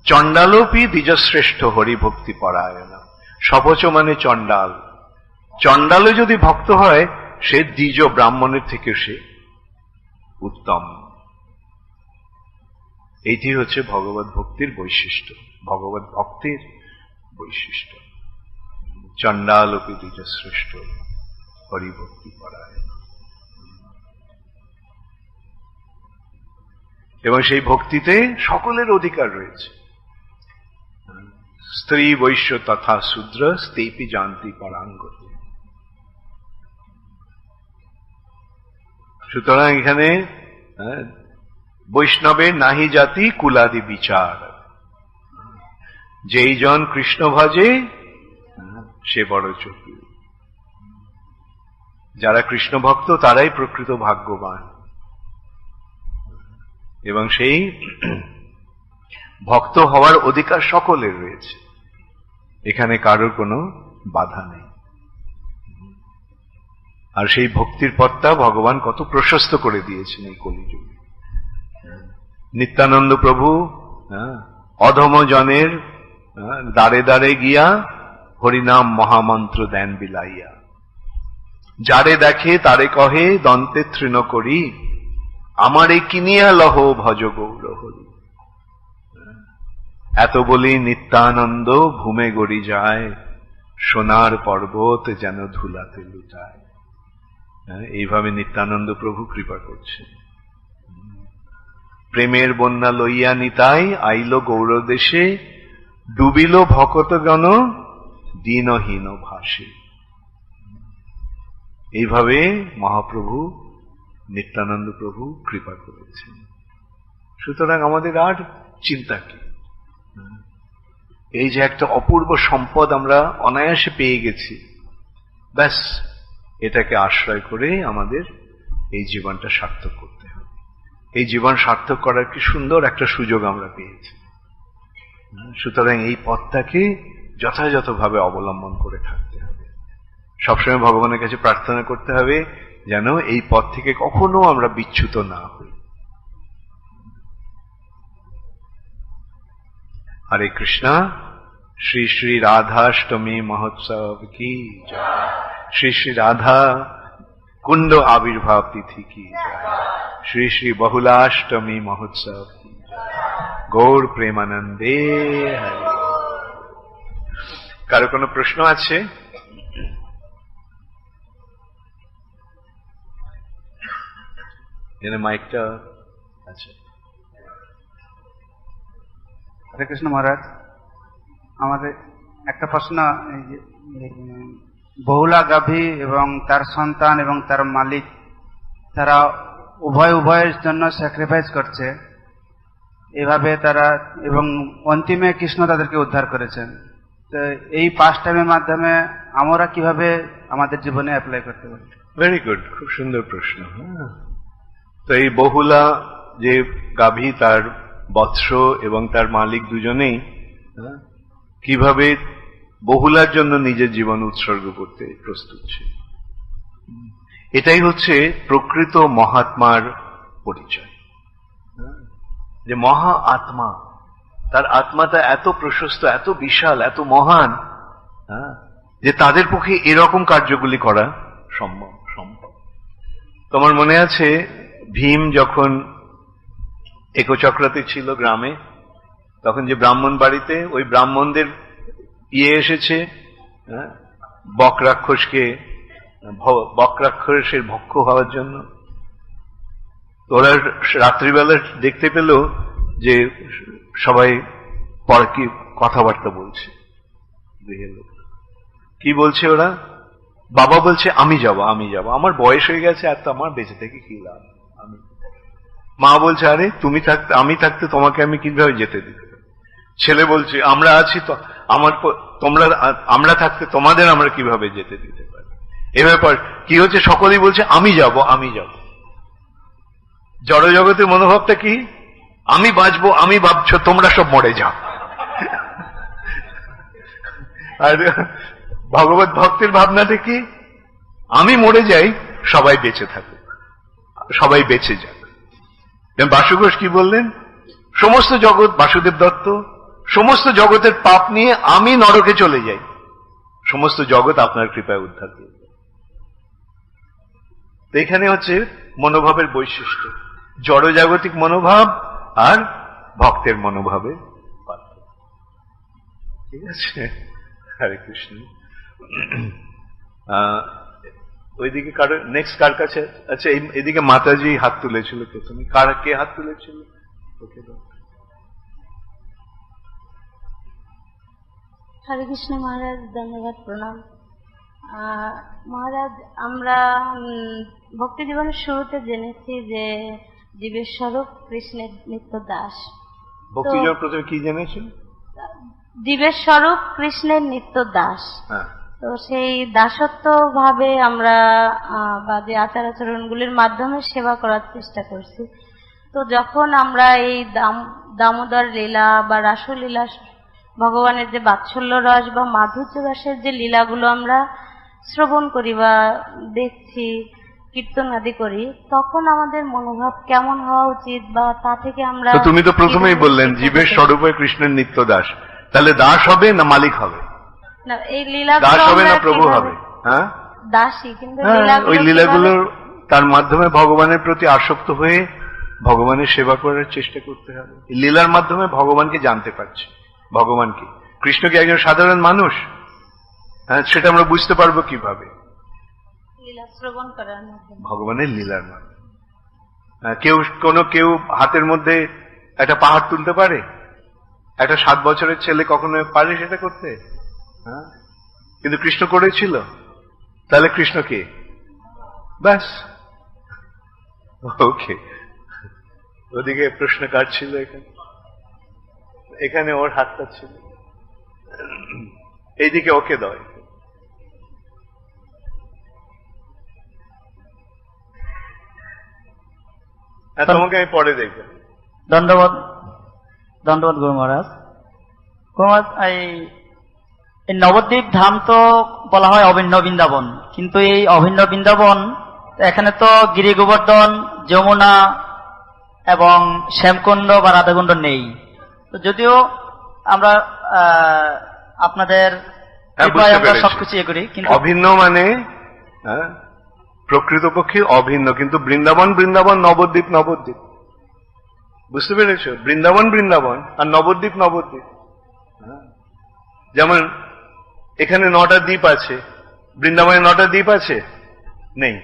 চণ্ডালোপি দ্বিজশ্রেষ্ঠ হরিভক্তি পরায়ণা। সপচ মানে চণ্ডাল, চণ্ডালও যদি ভক্ত হয় সে দ্বিজ ব্রাহ্মণের থেকে সে উত্তম। এইটি হচ্ছে ভগবত ভক্তির বৈশিষ্ট্য, ভগবত ভক্তির বৈশিষ্ট্য। চণ্ডালোপি দ্বিজশ্রেষ্ঠ হরিভক্তি পরায়ণা। এবং সেই ভক্তিতে সকলের অধিকার রয়েছে। স্ত্রী বৈশ্য তথা শূদ্র স্তেপি জানতি পরাঙ্গতি। সুতরাং এখানে বৈষ্ণবের নাহি জাতি কুলাদি বিচার, যেই জন কৃষ্ণ ভজে সে বড় চতুর। যারা কৃষ্ণ ভক্ত তারাই প্রকৃত ভাগ্যবান, এবং সেই ভক্ত হওয়ার অধিকার সকলের রয়েছে, এখানে কারোর কোনো বাধা নেই। আর সেই ভক্তির পথটা ভগবান কত প্রশস্ত করে দিয়েছেন এই কলিযুগে। নিত্যানন্দ প্রভু অধম জনের দ্বারে দ্বারে গিয়া হরিনাম মহামন্ত্র দেন বিলাইয়া, যারে দেখে তারে কহে দন্তে তৃণ করি, আমারে কিনিয়া লহ ভজ গৌর হরি। এত বলি নিত্যানন্দ ভূমে গড়ি যায়, সোনার পর্বত যেন ধুলাতে লুটায়। এইভাবে নিত্যানন্দ প্রভু কৃপা করছেন। প্রেমের বন্যা লইয়া নিতাই আইল গৌরদেশে, ডুবিল ভকতগণ দীনহীন ভাসে। এইভাবে মহাপ্রভু নিত্যানন্দ প্রভু কৃপা করেছেন। সুতরাং আমাদের আর চিন্তা কি? এই যে একটা অপূর্ব সম্পদ আমরা অনায়াসে পেয়ে গেছি, ব্যাস এটাকে আশ্রয় করে আমাদের এই জীবনটা সার্থক করতে হবে। এই জীবন সার্থক করার কি সুন্দর একটা সুযোগ আমরা পেয়েছি। সুতরাং এই পথটাকে যথাযথভাবে অবলম্বন করে থাকতে হবে। সবসময় ভগবানের কাছে প্রার্থনা করতে হবে যেন এই পথ থেকে কখনো আমরা বিচ্যুত না হই। हरे कृष्णा। श्री श्री राधाष्टमी महोत्सव की जय। श्री श्री राधा कुंड आविर्भाव तिथि की जय। श्री श्री बहुलाष्टमी महोत्सव की जय। गौर प्रेमानंदे हरे। कारो कोनो प्रश्न आछे? এখানে মাইকটা আছে। হরে কৃষ্ণ মহারাজ, আমাদের একটা প্রশ্ন, বহুলা গাভী এবং তার সন্তান এবং তার মালিক, তারা উভয়ের জন্য স্যাক্রিফাইস করছে এভাবে তারা, এবং অন্তিমে কৃষ্ণ তাদেরকে উদ্ধার করেছেন। তো এই পাঁচ টাইমের মাধ্যমে আমরা কিভাবে আমাদের জীবনে অ্যাপ্লাই করতে পারি? ভেরি গুড, খুব সুন্দর প্রশ্ন। তো এই বহুলা যে গাভী, তার বৎস এবং তার মালিক দুজনেই কিভাবে বহুলার জন্য নিজের জীবন উৎসর্গ করতে প্রস্তুত ছিল, এটাই হচ্ছে প্রকৃত মহাত্মার পরিচয়। যে মহা আত্মা, তার আত্মাটা এত প্রশস্ত, এত বিশাল, এত মহান, যে তাদের পক্ষে এরকম কার্যগুলি করা সম্ভব। তোমার মনে আছে ভীম যখন একচক্রাতে ছিল গ্রামে, তখন যে ব্রাহ্মণ বাড়িতে ওই ব্রাহ্মণদের এসেছে বকরাক্ষসের ভক্ষ হওয়ার জন্য। ওরা রাত্রিবেলা দেখতে পেল যে সবাই পরে কি কথাবার্তা বলছে। কি বলছে ওরা? বাবা বলছে আমি যাব, আমার বয়স হয়ে গেছে, আর তো আমার বেঁচে থেকে কি লাভ। মা বলছে আরে তুমি থাকতে, আমি থাকতে তোমাকে আমি কিভাবে যেতে দিতে পারি। ছেলে বলছে আমরা আছি তো, আমরা থাকতে তোমাদের আমরা কিভাবে যেতে দিতে পারি। এ ব্যাপার কি হচ্ছে, সকলেই বলছে আমি যাব। জড়জগতের মনোভাবটা কি? আমি বাঁচবো, আমি ভাবছো তোমরা সব মরে যাও। আর ভগবত ভক্তের ভাবনাটা কি? আমি মরে যাই, সবাই বেঁচে থাকুক, সবাই বেঁচে যাক। বাসু ঘোষ কি বললেন? সমস্ত জগৎ, বাসুদেব দত্ত, সমস্ত জগতের পাপ নিয়ে আমি নরকে চলে যাই, সমস্ত জগৎ আপনার কৃপায় উদ্ধার করবে। তো এখানে হচ্ছে মনোভাবের বৈশিষ্ট্য, জড়জাগতিক মনোভাব আর ভক্তের মনোভাবের পার্থক্য। ঠিক আছে, হরে কৃষ্ণ। ওইদিকে কারো নেক্সট কার কাছে? আচ্ছা, এদিকে মাতাজি হাত তুলেছিল প্রথমে। কে হাত তুলেছিল? ওকে দাও। হরে কৃষ্ণ মহারাজ, ধন্যবাদ, প্রণাম। মহারাজ, আমরা ভক্তি জীবনের শুরুতে জেনেছি যে জীবের স্বরূপ কৃষ্ণের নিত্য দাস। ভক্তি জীবন প্রথমে কি জেনেছেন? জীবের স্বরূপ কৃষ্ণের নিত্য দাস। হ্যাঁ। তো সেই দাসত্ব ভাবে আমরা বা যে আচার আচরণগুলির মাধ্যমে সেবা করার চেষ্টা করছি। তো যখন আমরা এই দামোদর লীলা বা রাসলীলা, ভগবানের যে বাৎসল্য রস বা মাধুর্য রসের যে লীলাগুলো আমরা শ্রবণ করি বা দেখছি, কীর্তন আদি করি, তখন আমাদের মনোভাব কেমন হওয়া উচিত বা তা থেকে আমরা। তুমি তো প্রথমেই বললেন জীবের স্বরূপে কৃষ্ণের নিত্য দাস, তাহলে দাস হবে না মালিক হবে? না, এই লীলা দাস হবে না প্রভু হবে? হ্যাঁ, দাসী। কিন্তু ওই লীলাগুলো তার মাধ্যমে ভগবানের প্রতি আসক্ত হয়ে ভগবানের সেবা করার চেষ্টা করতে হবে। লীলার মাধ্যমে ভগবানকে জানতে পারছে, ভগবানকে। কৃষ্ণ কি একজন সাধারণ মানুষ? হ্যাঁ, সেটা আমরা বুঝতে পারবো কিভাবে? লীলা শ্রবণ করার মাধ্যমে। ভগবানের লীলার মাধ্যমে। কেউ হাতের মধ্যে একটা পাহাড় তুলতে পারে? একটা 7 বছরের ছেলে কখনো পারে সেটা করতে? হ্যাঁ, কিন্তু কৃষ্ণ করেছিল। তাহলে কৃষ্ণ কে? ব্যাস, ওকে। ওদিকে প্রশ্ন কাটছিল, এখানে ওর হাতটা ছিল, এইদিকে ওকে দাও। তোমাকে আমি পরে দেখব। ধন্যবাদ, ধন্যবাদ গুরু মহারাজ। গুরু মহারাজ, এই নবদ্বীপ ধাম তো বলা হয় অভিন্ন বৃন্দাবন, কিন্তু এই অভিন্ন বৃন্দাবন এখানে তো গিরি গোবর্ধন, যমুনা এবং শ্যামকুণ্ড বা রাধাকুণ্ড নেই। তো যদিও আমরা আপনাদের আমরা সবকিছু ইয়ে করি, কিন্তু অভিন্ন মানে প্রকৃতপক্ষে অভিন্ন, কিন্তু বৃন্দাবন বৃন্দাবন, নবদ্বীপ নবদ্বীপ। বুঝতে পেরেছ? বৃন্দাবন বৃন্দাবন আর নবদ্বীপ নবদ্বীপ। যেমন এখানে 9টা দ্বীপ আছে, বৃন্দাবনে 9টা দ্বীপ আছে? নেই।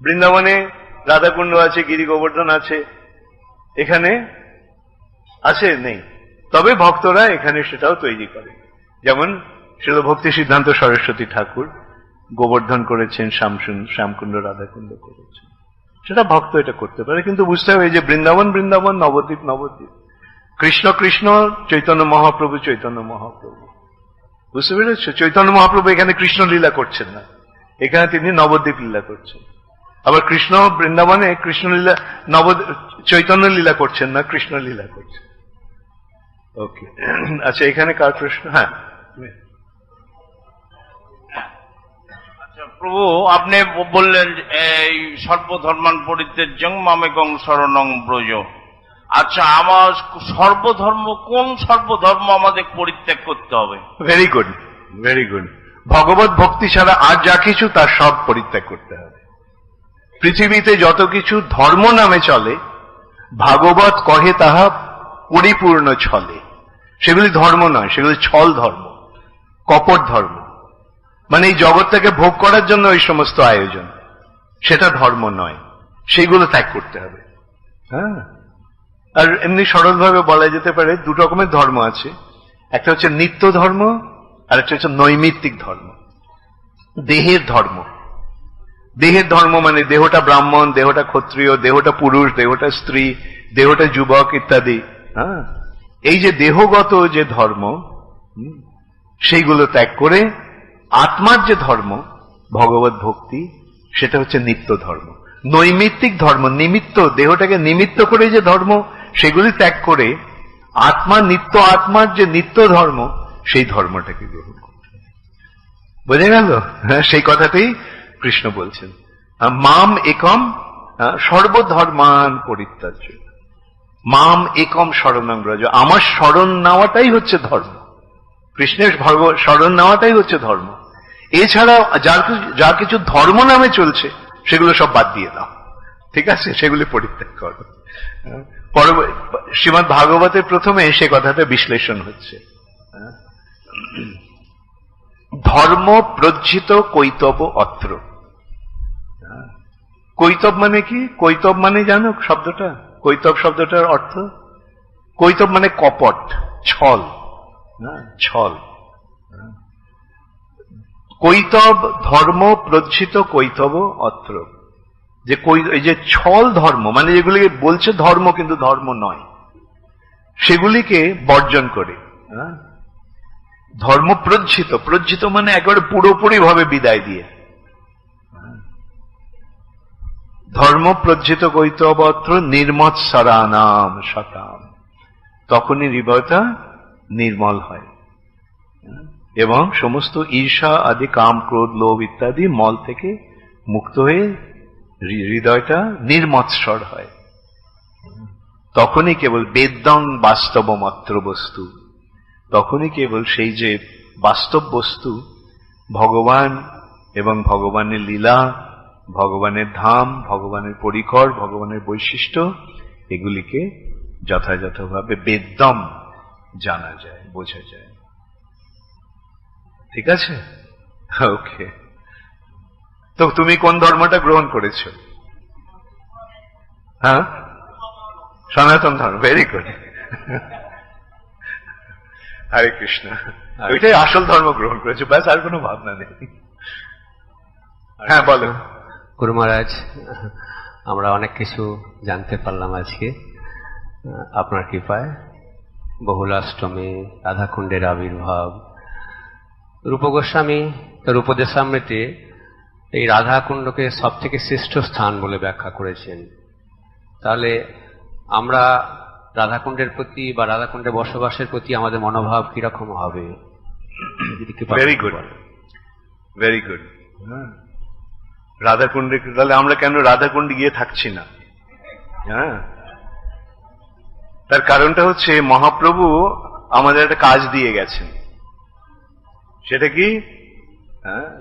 বৃন্দাবনে রাধাকুণ্ড আছে, গিরি গোবর্ধন আছে, এখানে আছে? নেই। তবে ভক্তরা এখানে সেটাও তৈরি করে। যেমন শিল ভক্তি সিদ্ধান্ত সরস্বতী ঠাকুর গোবর্ধন করেছেন, শ্যামকুণ্ড রাধাকুণ্ড করেছেন, সেটা ভক্ত এটা করতে পারে। কিন্তু বুঝতে হবে যে বৃন্দাবন বৃন্দাবন, নবদ্বীপ নবদ্বীপ, কৃষ্ণ কৃষ্ণ, চৈতন্য মহাপ্রভু চৈতন্য মহাপ্রভু। বুঝতে পেরেছ? চৈতন্য মহাপ্রভু এখানে কৃষ্ণ লীলা করছেন না, এখানে তিনি নবদ্বীপ লীলা করছেন। আবার কৃষ্ণ বৃন্দাবনে কৃষ্ণ লীলা চৈতন্য লীলা করছেন না, কৃষ্ণ লীলা করছেন। ওকে, আচ্ছা, এখানে কার প্রশ্ন? হ্যাঁ প্রভু, আপনি বললেন এই সর্বধর্মান পরিত্যাজ্যং মামেকং শরণং ব্রজ। আচ্ছা, আমার সর্বধর্ম, কোন সর্বধর্ম আমাদের পরিত্যাগ করতে হবে? Very good, very good. ভগবত ভক্তি ছাড়া আর যা কিছু তার সব পরিত্যাগ করতে হবে। পৃথিবীতে যত কিছু ধর্ম নামে চলে, ভাগবত কহে তাহা পরিপূর্ণ ছলে। সেগুলি ধর্ম নয়, সেগুলি ছল ধর্ম, কপট ধর্ম। মানে এই জগৎটাকে ভোগ করার জন্য ওই সমস্ত আয়োজন, সেটা ধর্ম নয়, সেইগুলো ত্যাগ করতে হবে। হ্যাঁ, আর এমনি সরলভাবে বলা যেতে পারে 2 রকমের ধর্ম আছে। একটা হচ্ছে নিত্য ধর্ম, আর একটা হচ্ছে নৈমিত্তিক ধর্ম। দেহের ধর্ম, দেহের ধর্ম মানে দেহটা ব্রাহ্মণ, দেহটা ক্ষত্রিয়, দেহটা পুরুষ, দেহটা স্ত্রী, দেহটা যুবক ইত্যাদি। হ্যাঁ, এই যে দেহগত যে ধর্ম, সেইগুলো ত্যাগ করে আত্মার যে ধর্ম ভগবত ভক্তি, সেটা হচ্ছে নিত্য ধর্ম। নৈমিত্তিক ধর্ম, নিমিত্ত, দেহটাকে নিমিত্ত করে যে ধর্ম, সেগুলি ত্যাগ করে নিত্য আত্মার যে নিত্য ধর্ম, সেই ধর্মটাকে গ্রহণ করতে হবে। বোঝা গেল? হ্যাঁ, সেই কথাতেই কৃষ্ণ বলছেন মাম একম সর্বধর্মান পরিত্যাজ্য, মাম একম শরণং ব্রজ। আমার শরণ নেওয়াটাই হচ্ছে ধর্ম, কৃষ্ণের শরণ নেওয়াটাই হচ্ছে ধর্ম। এছাড়া যা কিছু ধর্ম নামে চলছে সেগুলো সব বাদ দিয়ে দাও, ঠিক আছে? সেগুলি পরিত্যাগ করো। শ্রীমদ্ ভাগবতের প্রথমে সে কথাটা বিশ্লেষণ হচ্ছে। ধর্ম প্রজ্জিত কৈতব অত্র। কৈতব মানে কি? কৈতব মানে জানো শব্দটা? কৈতব শব্দটার অর্থ, কৈতব মানে কপট, ছল, ছল। কৈতব ধর্ম প্রজ্জিত কৈতব অত্র, যে এই যে ছল ধর্ম মানে যেগুলি বলছে ধর্ম কিন্তু ধর্ম নয়, সেগুলিকে বর্জন করে ধর্ম প্রজ্জিত, প্রজ্জিত মানে একেবারে পুরোপুরি ভাবে বিদায় দিয়ে, ধর্ম প্রজ্জিত কৈতব অত্র নির্মৎসরানাম সতাম, তখনই হৃদয়টা নির্মল হয় এবং সমস্ত ঈর্ষা আদি কাম ক্রোধ লোভ ইত্যাদি মল থেকে মুক্ত হয়ে হৃদয়টা নির্মৎসর হয়। তখনই কেবল বেদ্যং বাস্তবমাত্র বস্তু, তখনই কেবল সেই যে বাস্তব বস্তু ভগবান এবং ভগবানের লীলা, ভগবানের ধাম, ভগবানের পরিকর, ভগবানের বৈশিষ্ট্য, এগুলিকে যথাযথভাবে বেদ্যম জানা যায়, বোঝা যায়। ঠিক আছে, ওকে। তো তুমি কোন ধর্মটা গ্রহণ করেছো? হ্যাঁ, সনাতন ধর্ম। Very good. হরে কৃষ্ণ। ওইটাই আসল ধর্ম গ্রহণ করেছো, ব্যাস, আর কোনো ভাবনা নেই। হ্যাঁ বলো। গুরু মহারাজ, আমরা অনেক কিছু জানতে পারলাম আজকে আপনার কৃপায়। বহুলাষ্টমী, রাধাকুণ্ডের আবির্ভাব, রূপ গোস্বামী তার উপদেশামৃতে এই রাধাকুণ্ডকে সব থেকে শ্রেষ্ঠ স্থান বলে ব্যাখ্যা করেছেন। তাহলে আমরা রাধাকুণ্ডের প্রতি বা রাধাকুণ্ডে বসবাসের প্রতি আমাদের মনোভাব কিরকম হবে? Very good, very good. রাধাকুণ্ডে, তাহলে আমরা কেন রাধাকুণ্ডে গিয়ে থাকছি না? হ্যাঁ, তার কারণটা হচ্ছে মহাপ্রভু আমাদের একটা কাজ দিয়ে গেছেন। সেটা কি?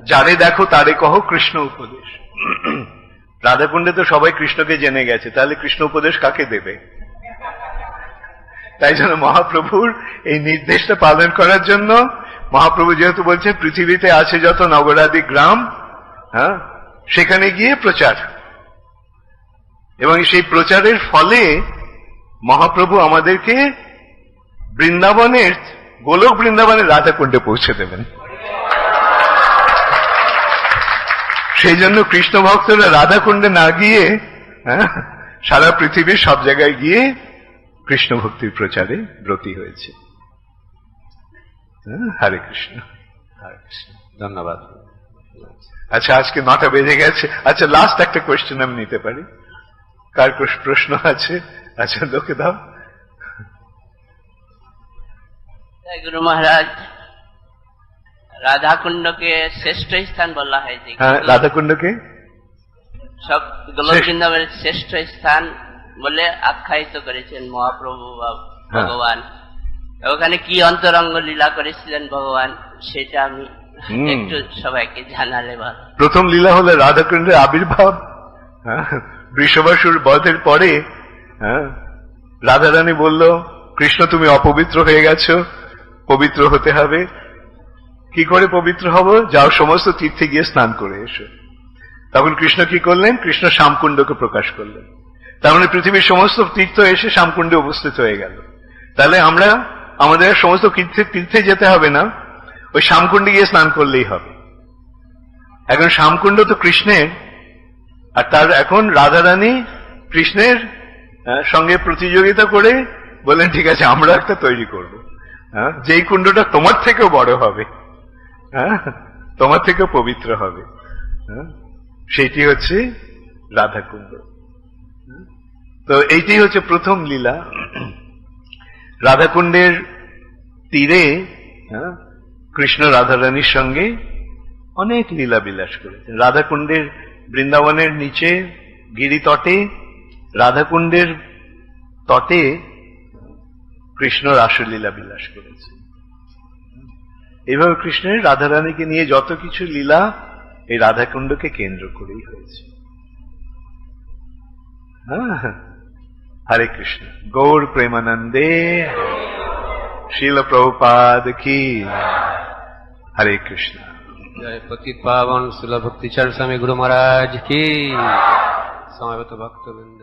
যারে দেখো তারে কহো কৃষ্ণ উপদেশ। রাধাকুণ্ডে তো সবাই কৃষ্ণকে জেনে গেছে, তাহলে কৃষ্ণ উপদেশ কাকে দেবে? তাই জন্য মহাপ্রভুর এই নির্দেশটা পালন করার জন্য মহাপ্রভু যেহেতু বলছে পৃথিবীতে আছে যত নগরাদি গ্রাম, হ্যাঁ, সেখানে গিয়ে প্রচার, এবং সেই প্রচারের ফলে মহাপ্রভু আমাদেরকে বৃন্দাবনের, গোলক বৃন্দাবনের রাধাকুণ্ডে পৌঁছে দেবেন। সেই জন্য কৃষ্ণ ভক্তরা রাধাকুণ্ডে না গিয়ে সারা পৃথিবীর সব জায়গায় গিয়ে কৃষ্ণ ভক্তির প্রচারে ব্রতী হয়েছে। হরে কৃষ্ণ, হরে কৃষ্ণ। ধন্যবাদ। আচ্ছা, আজকে 9টা বেজে গেছে। আচ্ছা, লাস্ট একটা কোয়েশ্চেন আমি নিতে পারি? কার প্রশ্ন আছে? আচ্ছা, লোকে দাও। গুরু মহারাজ, রাধাকুণ্ডকে শ্রেষ্ঠ স্থান বলা হয় যে, হ্যাঁ, রাধাকুণ্ডকে সব গোলক বৃন্দাবনের শ্রেষ্ঠ স্থান বলে আখ্যায়িত করেছেন মহাপ্রভু বা ভগবান। ওখানে কি অন্তরঙ্গ লীলা করেছিলেন ভগবান, সেটা আমি একটু সবাইকে জানালে ভালো। প্রথম লীলা হলো রাধাকুণ্ডের আবির্ভাব। বৃষভাসুর বধের পরে রাধারানী বলল, কৃষ্ণ তুমি অপবিত্র হয়ে গেছো, পবিত্র হতে হবে। কি করে পবিত্র হব? যাও সমস্ত তীর্থে গিয়ে স্নান করে এসো। তখন কৃষ্ণ কি করলেন? কৃষ্ণ শ্যামকুণ্ডকে প্রকাশ করলেন। তার মানে পৃথিবীর সমস্ত তীর্থ এসে শ্যামকুণ্ডে উপস্থিত হয়ে গেল। তাহলে আমরা আমাদের সমস্ত তীর্থে যেতে হবে না, ওই শ্যামকুণ্ডে গিয়ে স্নান করলেই হবে। এখন শ্যামকুণ্ড তো কৃষ্ণের, আর তার এখন রাধারানী কৃষ্ণের সঙ্গে প্রতিযোগিতা করে বললেন, ঠিক আছে, আমরা একটা তৈরি করব, যেই কুণ্ডটা তোমার থেকেও বড় হবে, তোমার থেকেও পবিত্র হবে। সেইটি হচ্ছে রাধাকুণ্ড। তো এইটি হচ্ছে প্রথম লীলা। রাধাকুণ্ডের তীরে কৃষ্ণ রাধারানীর সঙ্গে অনেক লীলা বিলাস করেছেন। রাধাকুণ্ডের বৃন্দাবনের নিচে গিরি তটে, রাধাকুণ্ডের তটে কৃষ্ণ রাসলীলা বিলাস করেছে। এইভাবে কৃষ্ণের রাধারানীকে নিয়ে যত কিছু লীলা এই রাধাকুণ্ডকে কেন্দ্র করেই হয়েছে। হরে কৃষ্ণ। গৌর প্রেমানন্দে শিল প্রভুপাদ কি। হরে কৃষ্ণ। জয় পতিত পাবন শিল ভক্তিচরণ স্বামী গুরু মহারাজ কি। সমবেত ভক্তবৃন্দ।